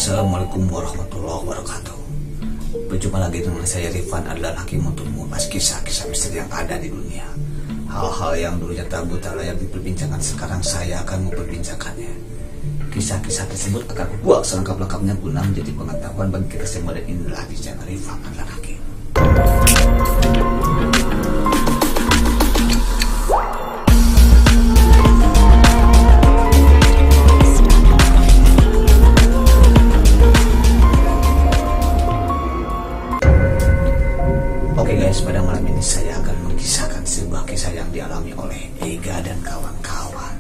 Assalamualaikum warahmatullahi wabarakatuh. Berjumpa lagi dengan saya Rifan adalah hakim untuk mengupas kisah-kisah misteri yang ada di dunia. Hal-hal yang dulunya tabu tak layak diperbincangkan, sekarang saya akan memperbincangkannya. Kisah-kisah tersebut akan kubuat selengkap-lengkapnya guna menjadi pengetahuan bagi kita semua, dan inilah di channel Rifan adalah hakim. Oke guys, pada malam ini saya akan mengisahkan sebuah kisah yang dialami oleh Ega dan kawan-kawan.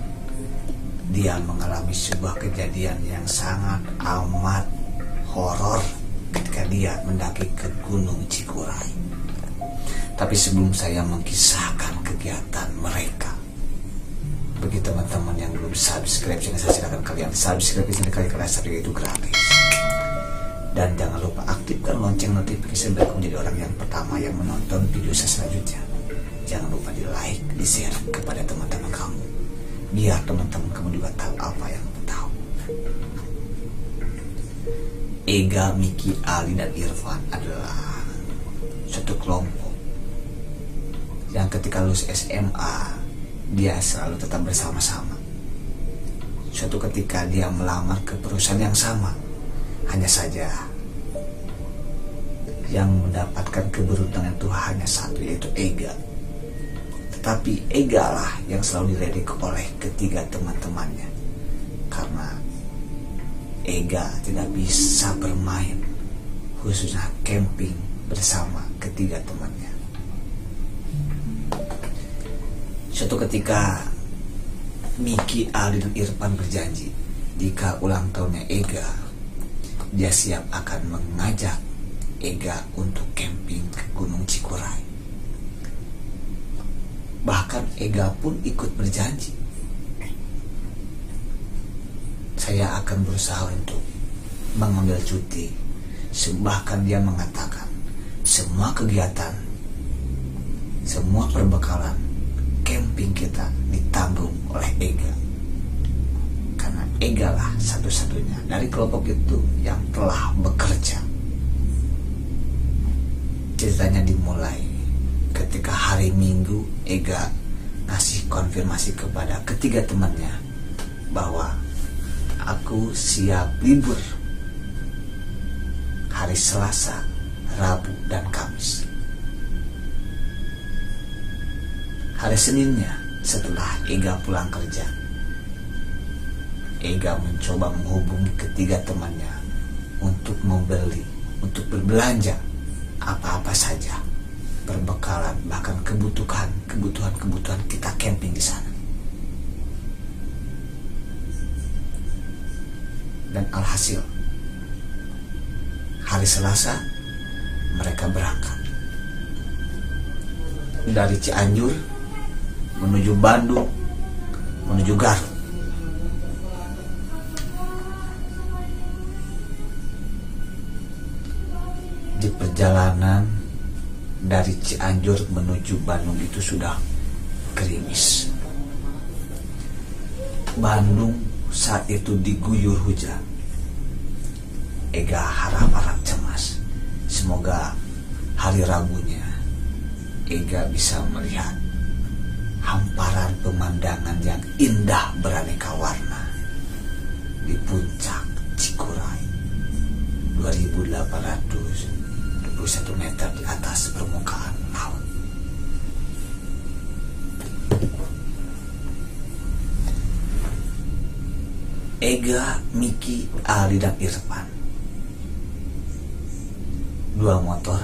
Dia mengalami sebuah kejadian yang sangat amat horor ketika dia mendaki ke Gunung Cikuray. Tapi sebelum saya mengisahkan kegiatan mereka, bagi teman-teman yang belum subscribe channel saya, silakan kalian subscribe channel kalian, itu gratis. Dan jangan lupa aktifkan lonceng notifikasi biar kamu menjadi orang yang pertama yang menonton video saya selanjutnya. Jangan lupa di like, di share kepada teman-teman kamu, biar teman-teman kamu juga tahu apa yang kamu tahu. Ega, Miki, Ali, dan Irfan adalah suatu kelompok yang ketika lulus SMA dia selalu tetap bersama-sama. Suatu ketika dia melamar ke perusahaan yang sama. Hanya saja yang mendapatkan keberuntungan itu hanya satu, yaitu Ega. Tetapi Ega lah yang selalu diledek oleh ketiga teman-temannya, karena Ega tidak bisa bermain, khususnya camping bersama ketiga temannya. Suatu ketika Miki, Ali, dan Irfan berjanji jika ulang tahunnya Ega, dia siap akan mengajak Ega untuk camping ke Gunung Cikuray. Bahkan Ega pun ikut berjanji, saya akan berusaha untuk mengambil cuti. Bahkan dia mengatakan semua kegiatan, semua perbekalan camping kita ditanggung oleh Ega. Karena Ega lah satu-satunya dari kelompok itu yang telah bekerja. Ceritanya dimulai ketika hari Minggu Ega ngasih konfirmasi kepada ketiga temannya bahwa aku siap libur hari Selasa, Rabu, dan Kamis. Hari Seninnya setelah Ega pulang kerja, Ega mencoba menghubungi ketiga temannya untuk membeli, untuk berbelanja apa-apa saja, perbekalan, bahkan kebutuhan kita camping di sana. Dan alhasil hari Selasa mereka berangkat dari Cianjur menuju Bandung, menuju Garut. Di perjalanan dari Cianjur menuju Bandung itu sudah gerimis. Bandung saat itu diguyur hujan. Ega harap-harap cemas, semoga hari Rabunya Ega bisa melihat hamparan pemandangan yang indah beraneka warna di puncak Cikuray, 2.821 meter di atas permukaan laut. Ega, Miki, Ali, dan Irfan, dua motor,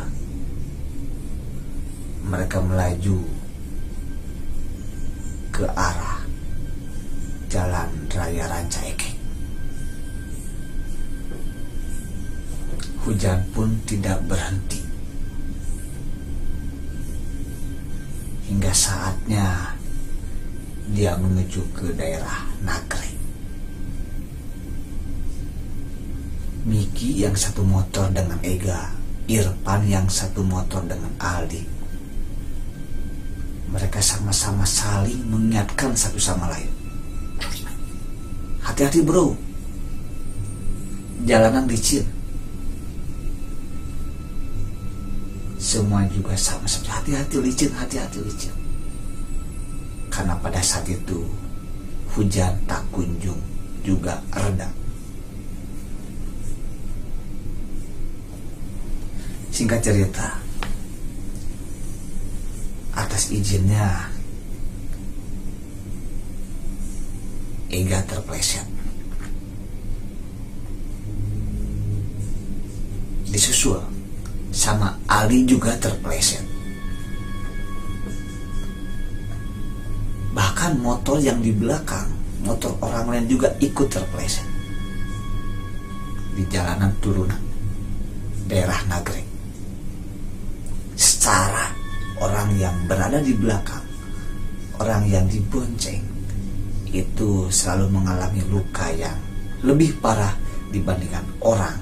mereka melaju ke arah Jalan Raya Rancaikek. Hujan pun tidak berhenti hingga saatnya dia menuju ke daerah Nagreg. Miki yang satu motor dengan Ega, Irfan yang satu motor dengan Aldi. Mereka sama-sama saling mengingatkan satu sama lain. Hati-hati bro, jalanan licin. Semua juga sama seperti hati-hati licin, hati-hati licin. Karena pada saat itu hujan tak kunjung juga reda. Singkat cerita, atas izinnya Ega terpleset. Disusul sama Ali juga terpleset. Bahkan motor yang di belakang, motor orang lain juga ikut terpleset. Di jalanan turunan daerah Nagrek. Secara orang yang berada di belakang, orang yang dibonceng, itu selalu mengalami luka yang lebih parah dibandingkan orang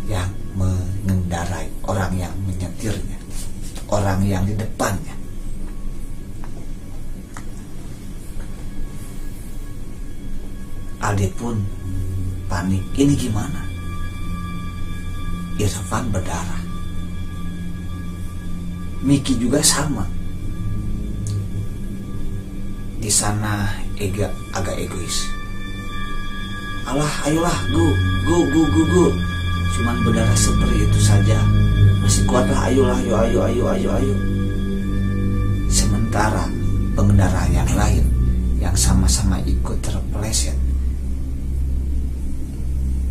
yang mengendarai, orang yang menyetirnya, orang yang di depannya. Aldi pun panik, ini gimana? Irfan berdarah. Miki juga sama. Di sana Ega agak egois. Alah, ayolah, go. Cuman berdarah seperti itu saja. Masih kuatlah, ayolah, ayo. Sementara pengendara yang lain yang sama-sama ikut terpeleset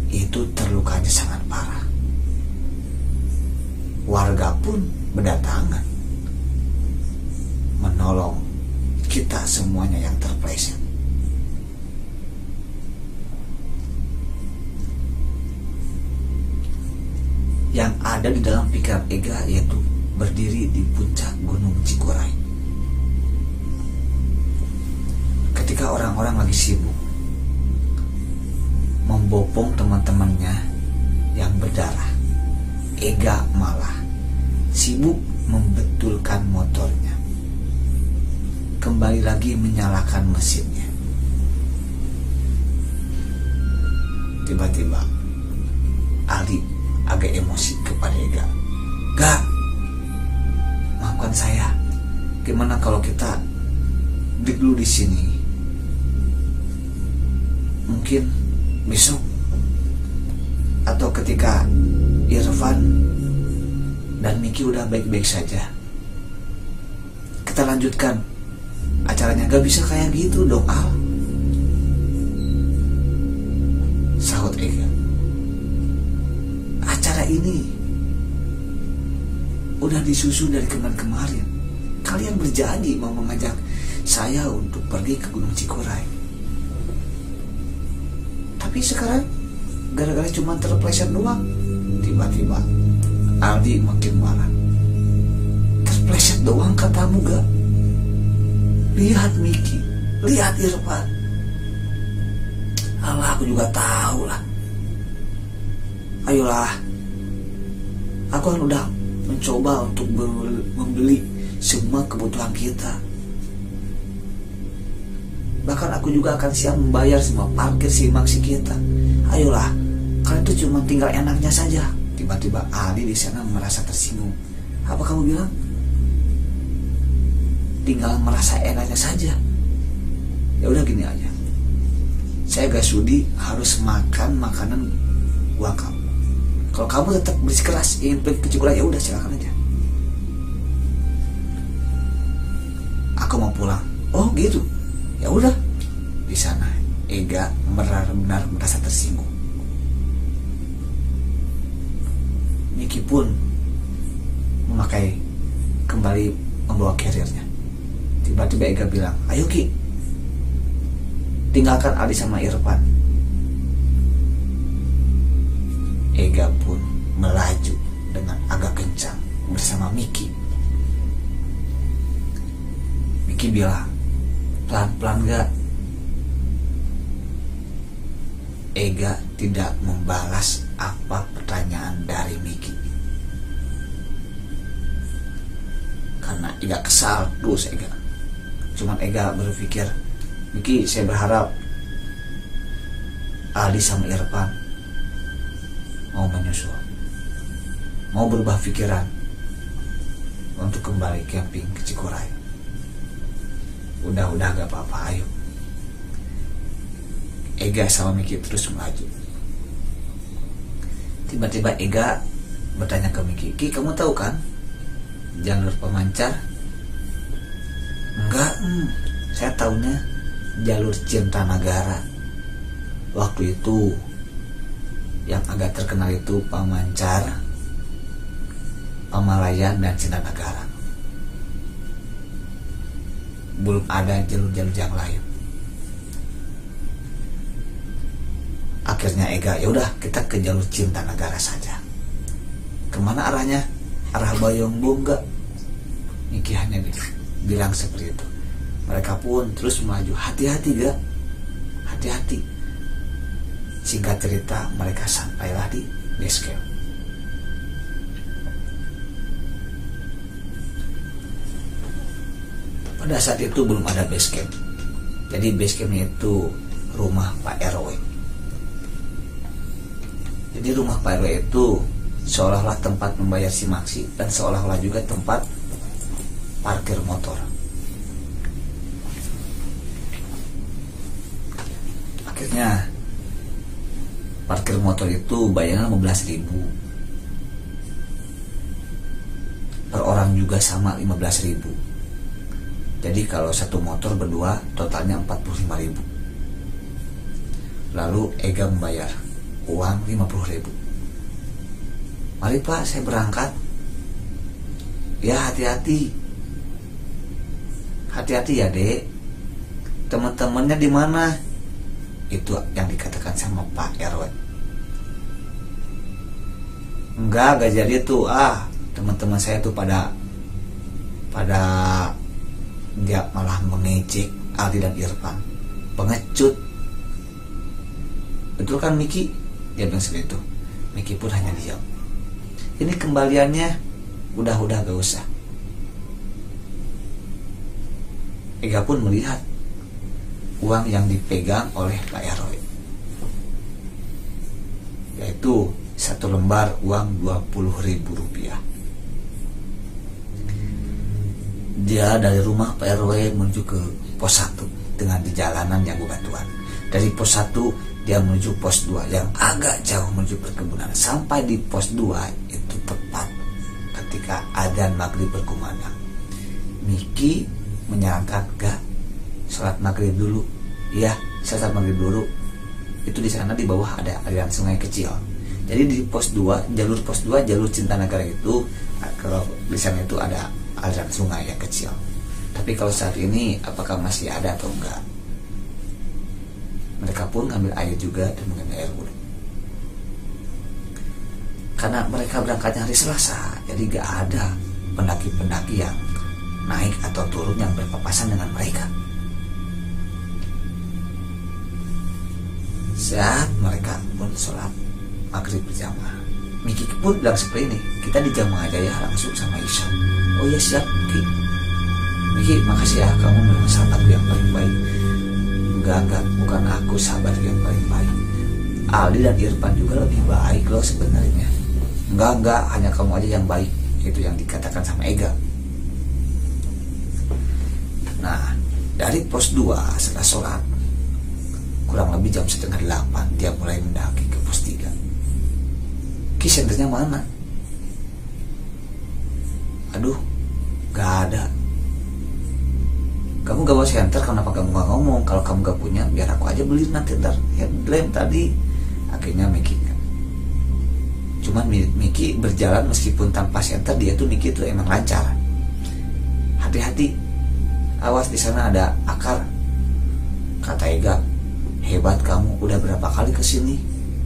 itu terlukanya sangat parah. Warga pun berdatangan menolong kita semuanya yang terpleset. Yang ada di dalam pikiran Ega yaitu berdiri di puncak Gunung Cikuray. Ketika orang-orang lagi sibuk membopong teman-temannya yang berdarah, Ega malah sibuk membetulkan motornya, kembali lagi menyalakan mesinnya. Tiba-tiba Ali agak emosi kepada Ega. Gak, maafkan saya. Gimana kalau kita break dulu di sini? Mungkin besok atau ketika Irfan dan Miki udah baik-baik saja, kita lanjutkan acaranya. Gak bisa kayak gitu dong, Al, sahut Ega. Acara ini udah disusun dari kemarin. Kalian berjanji mau mengajak saya untuk pergi ke Gunung Cikuray. Tapi sekarang gara-gara cuma terpleset doang. Tiba-tiba Aldi makin marah. Terpleset doang katamu gak? Lihat Miki, lihat Irfan. Alah, aku juga tahu lah. Ayolah, aku kan udah mencoba untuk membeli semua kebutuhan kita. Bahkan aku juga akan siap membayar semua parkir si kita. Ayolah, kalian tuh cuma tinggal enaknya saja. Tiba-tiba Ali di sana merasa tersinggung. Apa kamu bilang? Tinggal merasa enaknya saja. Ya udah gini aja. Saya gak sudi harus makan makanan uang kamu. Kalau kamu tetap bersikeras ingin pergi ke Cikuray, ya udah silakan aja. Aku mau pulang. Oh gitu. Ya udah. Di sana Ega benar-benar merasa tersinggung. Miki pun memakai kembali membawa carriernya. Tiba-tiba Ega bilang, ayo Ki, tinggalkan Ali sama Irfan. Ega pun melaju dengan agak kencang bersama Miki. Miki bilang, pelan-pelan gak? Ega tidak membalas apa pertanyaan dari Miki. Karena Ega kesal terus Ega. Cuman Ega berpikir, Miki, saya berharap Ali sama Irfan mau menyusul, mau berubah pikiran untuk kembali camping ke Cikuray. Udah gak apa-apa, ayo. Ega sama Miki terus melaju. Tiba-tiba Ega bertanya ke Miki, "Ki, kamu tahu kan jalur pemancar?" "Enggak, saya tahunya jalur Cintanagara. Waktu itu yang agak terkenal itu Pamancar, Pamalayan, dan Cintanagara. Belum ada jalur-jalur yang lain." Akhirnya Ega, "Ya udah, kita ke jalur Cintanagara saja." "Kemana arahnya?" "Arah Bayongbong enggak?" Miki hanya bilang seperti itu. Mereka pun terus melaju. "Hati-hati gak? Hati-hati." Singkat cerita, mereka sampailah di base camp. Pada saat itu belum ada base camp. Jadi base campnya itu rumah Pak RW. Jadi rumah Pak RW itu seolah-olah tempat membayar simaksi dan seolah-olah juga tempat parkir motor. Akhirnya parkir motor itu bayarnya 15.000. Per orang juga sama 15.000. Jadi kalau satu motor berdua totalnya 45.000. Lalu Ega membayar uang 50.000. "Mari Pak, saya berangkat." "Ya, hati-hati. Hati-hati ya, Dek. Teman-temannya di mana?" Itu yang dikatakan sama Pak RW. Enggak jadi tuh. Teman-teman saya tuh pada dia malah mengejek Aldi dan Irfan. Pengecut. Betul kan, Miki? Dia bilang seperti itu. Miki pun hanya diam. "Ini kembaliannya." Udah gak usah." Ega pun melihat uang yang dipegang oleh Pak RW, yaitu satu lembar uang 20.000 rupiah. Dia dari rumah Pak RW menuju ke pos 1 dengan di jalanan yang bebatuan. Dari pos 1 dia menuju pos 2 yang agak jauh menuju perkebunan. Sampai di pos 2 itu tepat ketika adzan maghrib berkumandang. Miki menyarankan, "Gak, sholat maghrib dulu." "Iya, saya sholat maghrib dulu." Itu di sana di bawah ada aliran sungai kecil. Jadi di pos 2, jalur pos 2, jalur Cintanagara itu, kalau di sana itu ada aliran sungai yang kecil. Tapi kalau saat ini apakah masih ada atau enggak? Mereka pun ngambil air juga dan mengambil air wudhu. Karena mereka berangkatnya hari Selasa, jadi gak ada pendaki-pendaki yang naik atau turun yang berpapasan dengan mereka. Saat mereka pun sholat maghrib berjamaah, Miki pun bilang seperti ini, "Kita di jamaah aja ya, langsung sama Isya." "Oh ya, siap, Ki." "Miki, makasih ya, kamu memang sahabatku yang paling baik." Enggak, bukan aku sahabat yang paling baik. Aldi dan Irfan juga lebih baik loh sebenarnya." Enggak, hanya kamu aja yang baik." Itu yang dikatakan sama Ega. Nah, dari pos 2 setelah sholat, kurang lebih jam 7:30 dia mulai mendaki ke pos 3. "Ki, senternya mana?" "Aduh, gak ada." "Kamu gak bawa senter, kenapa kamu gak ngomong? Kalau kamu gak punya, biar aku aja beli nanti ntar headlamp tadi." Akhirnya Miki, cuman Miki berjalan meskipun tanpa senter, dia tuh Miki tuh emang lancar. "Hati-hati, awas di sana ada akar." Kata Ega, "Hebat kamu, udah berapa kali kesini?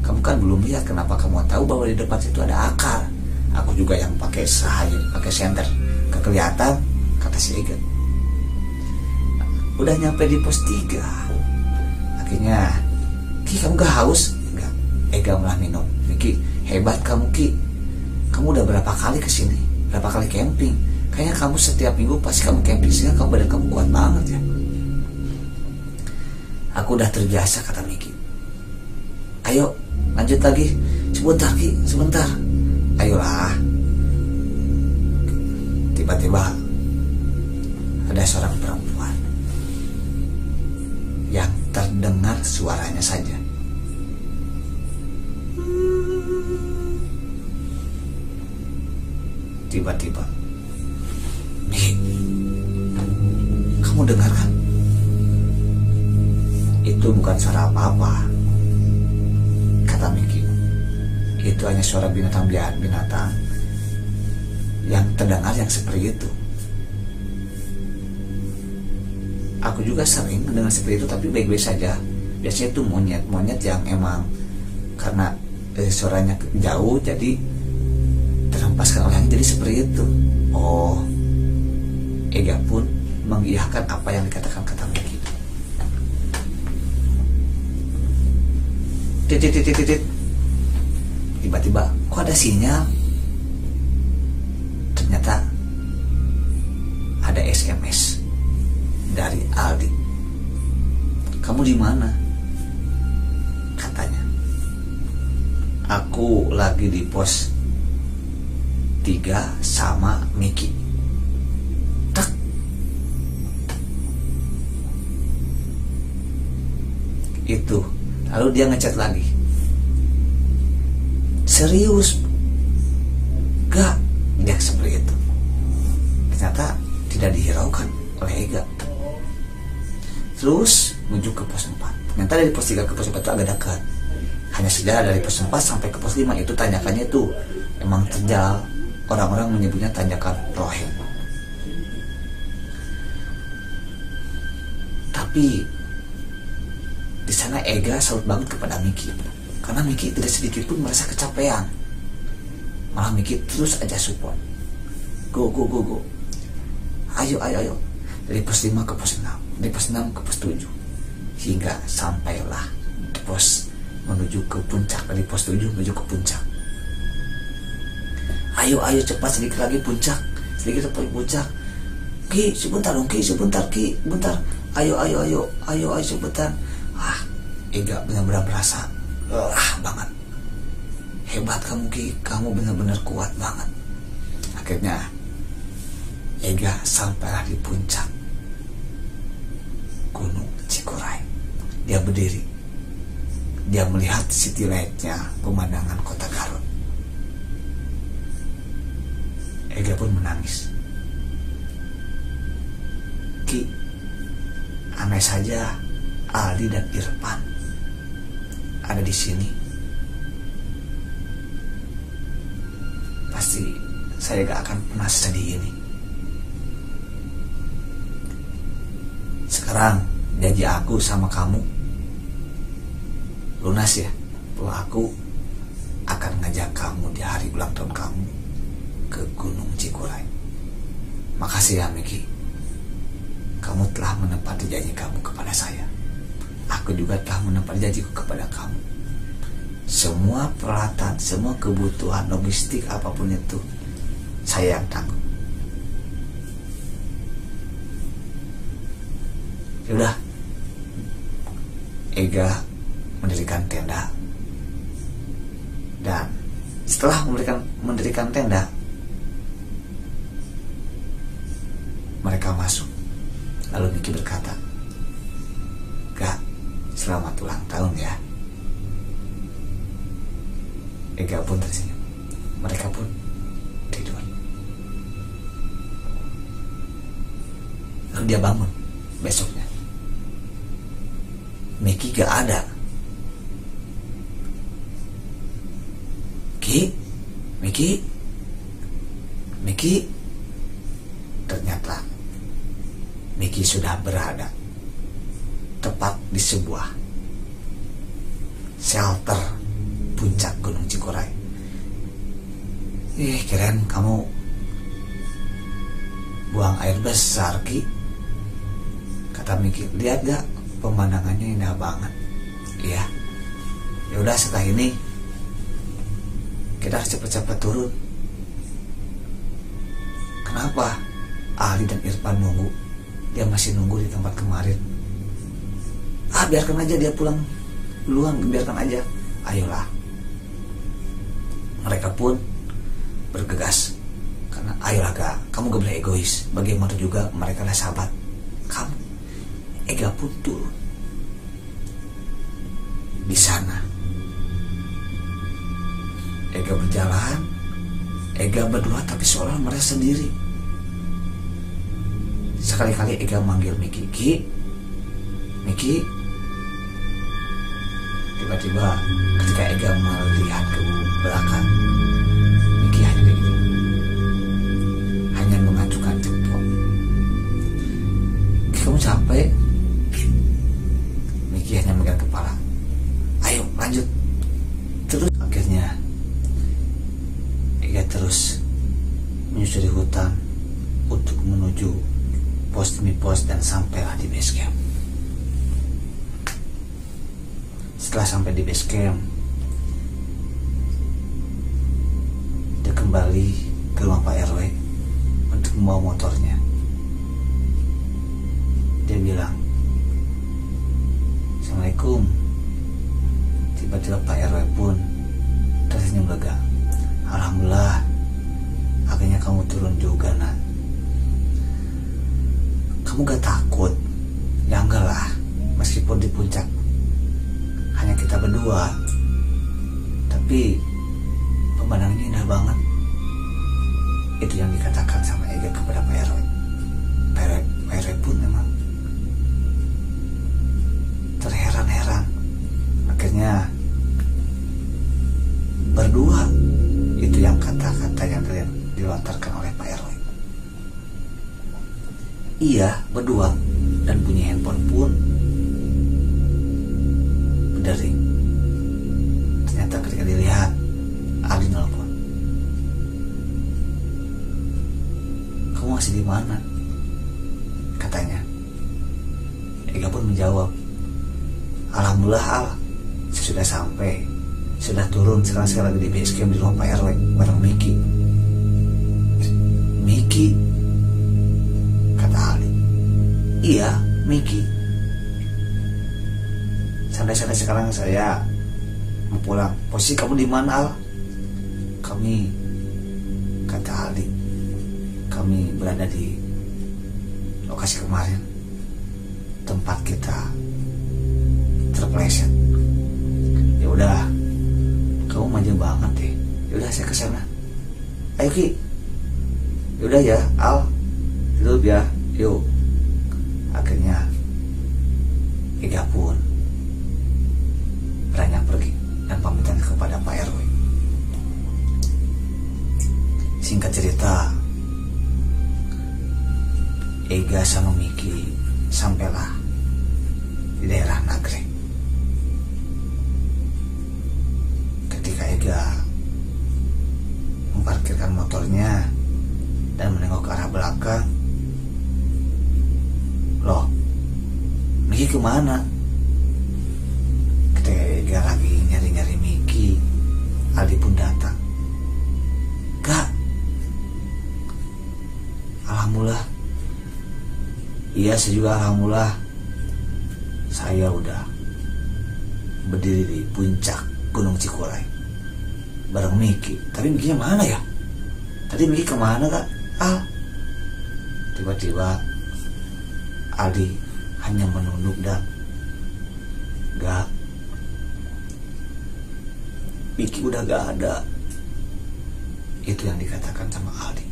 Kamu kan belum lihat, kenapa kamu tahu bahwa di depan situ ada akar?" "Aku juga yang pakai sahaya, pakai senter, kekelihatan," kata si Ega. Udah nyampe di pos 3. Akhirnya, "Ki, kamu gak haus?" "Enggak." Ega malah minum. "Miki, hebat kamu, Ki. Kamu udah berapa kali kesini? Berapa kali camping? Kayaknya kamu setiap minggu pasti kamu camping, sehingga kamu badan kamu kuat banget ya." "Aku udah terbiasa," kata Miki. "Ayo lanjut lagi, cuma sebentar Ki, sebentar. Ayolah. Tiba-tiba ada seorang perempuan yang terdengar suaranya saja. Tiba-tiba, kamu dengar kan? Itu bukan suara apa-apa, kata Miki. Itu hanya suara binatang yang terdengar yang seperti itu. Aku juga sering mendengar seperti itu, tapi baik-baik saja. Biasanya itu monyet yang emang karena suaranya jauh, jadi terhempaskan oleh angin, jadi seperti itu. Oh, Ega pun mengiyakan apa yang dikatakan kata Miki. Titit. Tiba-tiba, kok ada sinyal? Ternyata ada SMS dari Aldi. Kamu di mana? Katanya. Aku lagi di pos 3 sama Miki. Tak. Itu. Lalu dia ngechat lagi. Serius? Gak? Dia seperti itu. Ternyata tidak dihiraukan oleh Ega. Terus menuju ke pos 4. Ternyata dari pos 3 ke pos 4 itu agak dekat. Hanya saja dari pos 4 sampai ke pos 5 itu tanjakannya itu emang terjal. Orang-orang menyebutnya tanjakan roheng. Tapi di sana Ega salut banget kepada Miki, karena Miki tidak sedikit pun merasa kecapean. Malah Miki terus aja support. Go. Ayo. Dari pos 5 ke pos 6, dari pos 6 ke pos 7, hingga sampailah di pos menuju ke puncak. Dari pos 7 menuju ke puncak. Ayo cepat, sedikit lagi puncak. Ki, sebentar dong Ki, sebentar. Ayo sebentar. Ega benar-benar merasa banget. Hebat kamu Ki, kamu benar-benar kuat banget. Akhirnya Ega sampailah di puncak Gunung Cikuray. Dia berdiri. Dia melihat city light-nya, pemandangan kota Garut. Ega pun menangis. Ki, aneh saja Aldi dan Irfan ada di sini. Pasti saya gak akan pernah sedih ini. Sekarang janji aku sama kamu lunas ya, bahwa aku akan ngajak kamu di hari ulang tahun kamu ke Gunung Cikuray. Makasih ya Miki, kamu telah menepati janji kamu kepada saya. Aku juga telah menepati janjiku kepada kamu. Semua peralatan, semua kebutuhan logistik apapun itu saya yang tanggung. Yaudah, Ega mendirikan tenda, dan setelah mendirikan tenda, mereka masuk. Lalu Miki berkata, "Kak, selamat ulang tahun ya." Ega pun tersenyum. Mereka pun tidur. Lalu dia bangun besoknya. Miki gak ada. Miki. Ternyata Miki sudah berada tepat di sebuah shelter puncak Gunung Cikuray. Kirain kamu buang air besar Ki, kata Miki. Lihat gak pemandangannya indah banget. Iya. Ya udah, setelah ini kita harus cepet-cepet turun. Kenapa? Ali dan Irfan nunggu. Dia masih nunggu di tempat kemarin. Biarkan aja dia pulang duluan, biarkan aja. Ayolah. Mereka pun bergegas karena ayolah Ga, kamu gak boleh egois. Bagaimana juga mereka adalah sahabat kamu. Ega pun turun. Di sana Ega berjalan, Ega berdua tapi seolah merasa sendiri. Sekali-kali Ega manggil Miki, Miki. Tiba-tiba ketika Ega melihat ke belakang, Miki hanya kayak gitu, hanya mengacukan jempol. Kamu capek? Miki hanya megang kepala. Ayo lanjut. Terus akhirnya Ega terus menyusuri hutan untuk menuju pos demi pos dan sampailah di base camp. Setelah sampai di base camp, dia kembali ke rumah Pak RW untuk membawa motornya. Dia bilang, Assalamualaikum. Tiba-tiba Pak RW pun tersenyum lega. Alhamdulillah, akhirnya kamu turun juga, Nak. Kamu gak takut? Ya enggak lah, meskipun di puncak hanya kita berdua, tapi pemandangannya indah banget. Itu yang dikatakan sama Ega kepada Pak RW. Pak RW pun memang terheran-heran. Akhirnya berdua, itu yang kata-kata yang dilontarkan oleh Pak RW. Iya, berdua, dan punya handphone pun berdering. Ternyata ketika dilihat, Aldi nelfon. Kamu masih di mana? Katanya. Ega pun menjawab, Alhamdulillah Al, saya sudah sampai, sudah turun, sekarang lagi di base camp di rumah Pak RW bareng Miki. Miki? Kata Ali. Iya, Miki. Santai-santai sekarang saya mau pulang. Posisi kamu di mana, Al? Kami, kata Ali, kami berada di lokasi kemarin, tempat kita terpeleset. Ya udah, kamu manja banget deh. Ya udah saya kesana. Ayo Ki. Ya udah ya, Al. Itu ya, yuk. Akhirnya Ega pun beranjak pergi dan pamitan kepada Pak RW. Singkat cerita, Ega sama Miki sampailah di daerah Nagrek. Ketika Ega memparkirkan motornya dan menengok ke arah belakang, loh, Miki kemana? Ketika Ega lagi nyari-nyari Miki, Aldi pun datang. Kak, alhamdulillah. Iya, saya juga alhamdulillah. Saya udah berdiri di puncak Gunung Cikuray bareng Miki. Tapi Mikinya mana ya? Tadi Miki kemana Kak? Al? Tiba-tiba Aldi hanya menunduk dan gak, Miki udah gak ada. Itu yang dikatakan sama Aldi.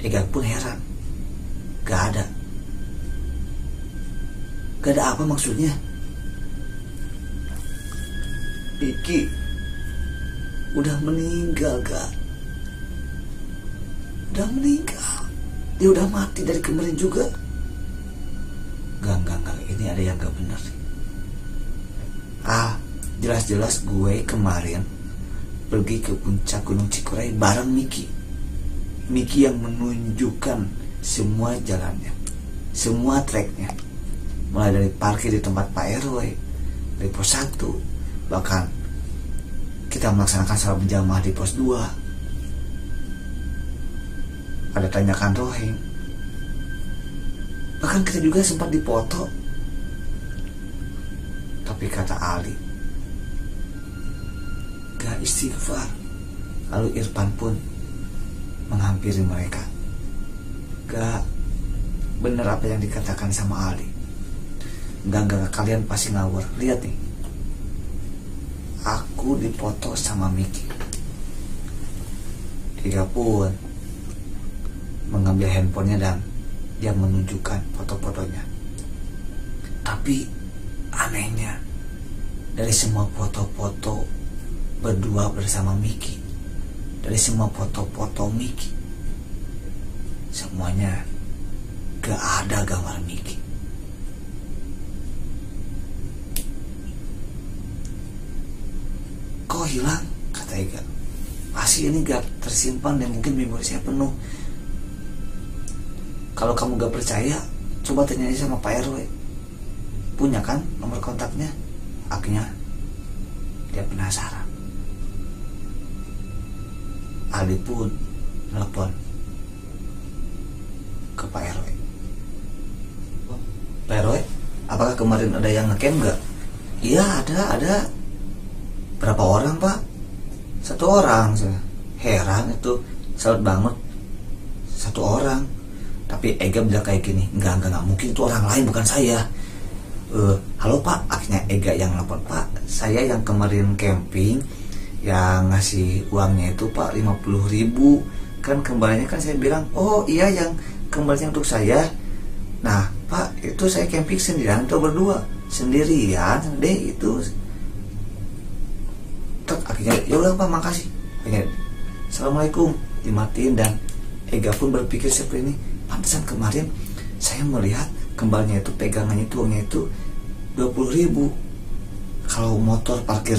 Ega pun heran. Gak ada. Gak ada apa maksudnya? Miki udah meninggal, Kak. Udah meninggal. Dia udah mati dari kemarin juga. Enggak. Ini ada yang gak benar. Jelas-jelas gue kemarin pergi ke puncak Gunung Cikuray bareng Miki. Miki yang menunjukkan semua jalannya, semua treknya, mulai dari parkir di tempat Pak RW, dari pos 1, bahkan kita melaksanakan salat berjamaah di pos 2. Ada tanyakan rohing, bahkan kita juga sempat dipoto. Tapi kata Ali, istighfar. Lalu Irfan pun menghampiri mereka. Gak bener apa yang dikatakan sama Ali. Enggak, kalian pasti ngawur. Lihat nih, aku dipoto sama Miki. Ega pun mengambil handphonenya dan dia menunjukkan foto-fotonya. Tapi anehnya, dari semua foto-foto berdua bersama Miki, dari semua foto-foto Miki, semuanya gak ada gambar Miki. Kok hilang? Kata Ega. Pasti ini gak tersimpan dan mungkin memori saya penuh. Kalau kamu gak percaya, coba tanya aja sama Pak RW. Punya kan nomor kontaknya? Akhirnya dia penasaran. Ali pun telepon ke Pak RW. Pak RW, apakah kemarin ada yang ngecamp gak? Iya ada. Berapa orang Pak? 1 orang. Heran itu, salut banget. 1 orang. Tapi Ega bilang kayak gini, enggak mungkin itu orang lain, bukan saya. Halo Pak, akhirnya Ega yang nelfon. Pak, saya yang kemarin camping, yang ngasih uangnya itu Pak 50.000. Kan kembalinya kan saya bilang, oh iya yang kembalinya untuk saya. Nah Pak, itu saya camping sendirian atau berdua? Sendirian deh itu. Akhirnya ya udah Pak, makasih. Akhirnya Assalamualaikum, dimatiin. Dan Ega pun berpikir seperti ini, pantesan kemarin saya melihat kembalinya itu, pegangannya itu, uangnya itu 20.000. Kalau motor parkir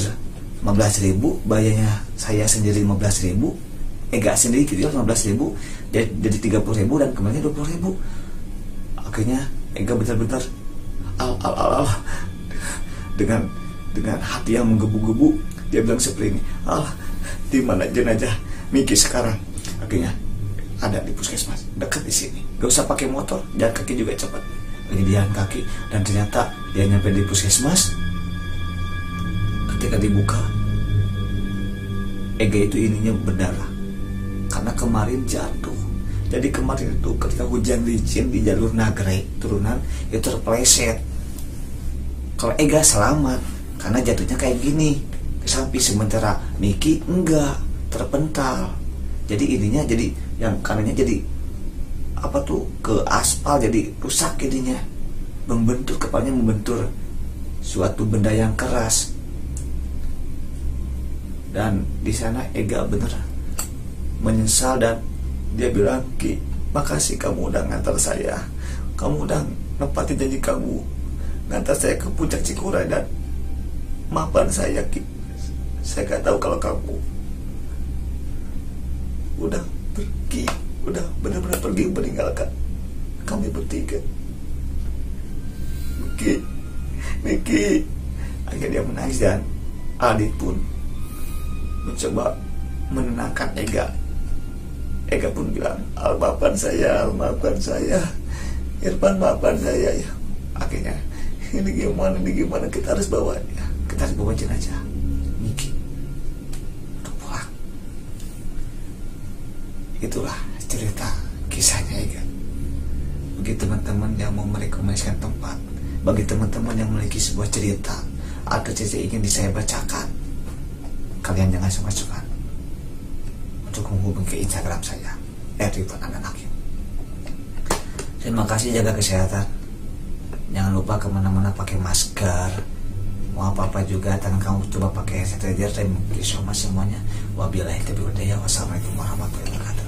15.000, bayarnya saya sendiri 15.000, Ega sendiri gitu 15.000, jadi 30.000 dan kembalinya 20.000. Akhirnya Ega benar-benar dengan hati yang menggebu-gebu, dia bilang seperti ini, di mana jenazah Miki sekarang? Akhirnya ada di puskesmas dekat di sini, gak usah pakai motor, jalan kaki juga cepat. Ini jalan kaki, dan ternyata dia nyampe di puskesmas. Ketika dibuka, Ega itu ininya berdarah karena kemarin jatuh. Jadi kemarin itu ketika hujan licin di jalur Nagrek turunan itu terpeleset. Kalau Ega selamat karena jatuhnya kayak gini ke samping, sementara Miki enggak, terpental. Jadi ininya, jadi yang kanannya jadi apa tuh, ke aspal, jadi rusak ininya, membentur, kepalanya membentur suatu benda yang keras. Dan di sana Ega bener menyesal dan dia bilang, Ki, makasih kamu udah ngantar saya, kamu udah nepatin janji kamu ngantar saya ke puncak Cikuray, dan maafkan saya Ki, saya gak tahu kalau kamu udah pergi, udah benar-benar pergi meninggalkan kami bertiga. Miki. Akhirnya dia menangis dan Adit pun mencoba menenangkan Ega. Ega pun bilang, maafkan saya, Irfan maafkan saya ya. Akhirnya ini gimana kita harus bawa ya, kita harus bawa jenazah Miki untuk pulang. Itulah cerita kisahnya Ega. Bagi teman-teman yang mau merekomendasikan tempat, bagi teman-teman yang memiliki sebuah cerita atau cerita ingin saya bacakan, kalian jangan sungkan-sungkan untuk menghubungi ke Instagram saya @rifanananakim. Terima kasih, jaga kesehatan, jangan lupa kemana-mana pakai masker, mau apa-apa juga tangan kamu coba pakai sanitizer, dan semuanya. Wabillahi taufiq wal hidayah. Wassalamualaikum warahmatullahi wabarakatuh.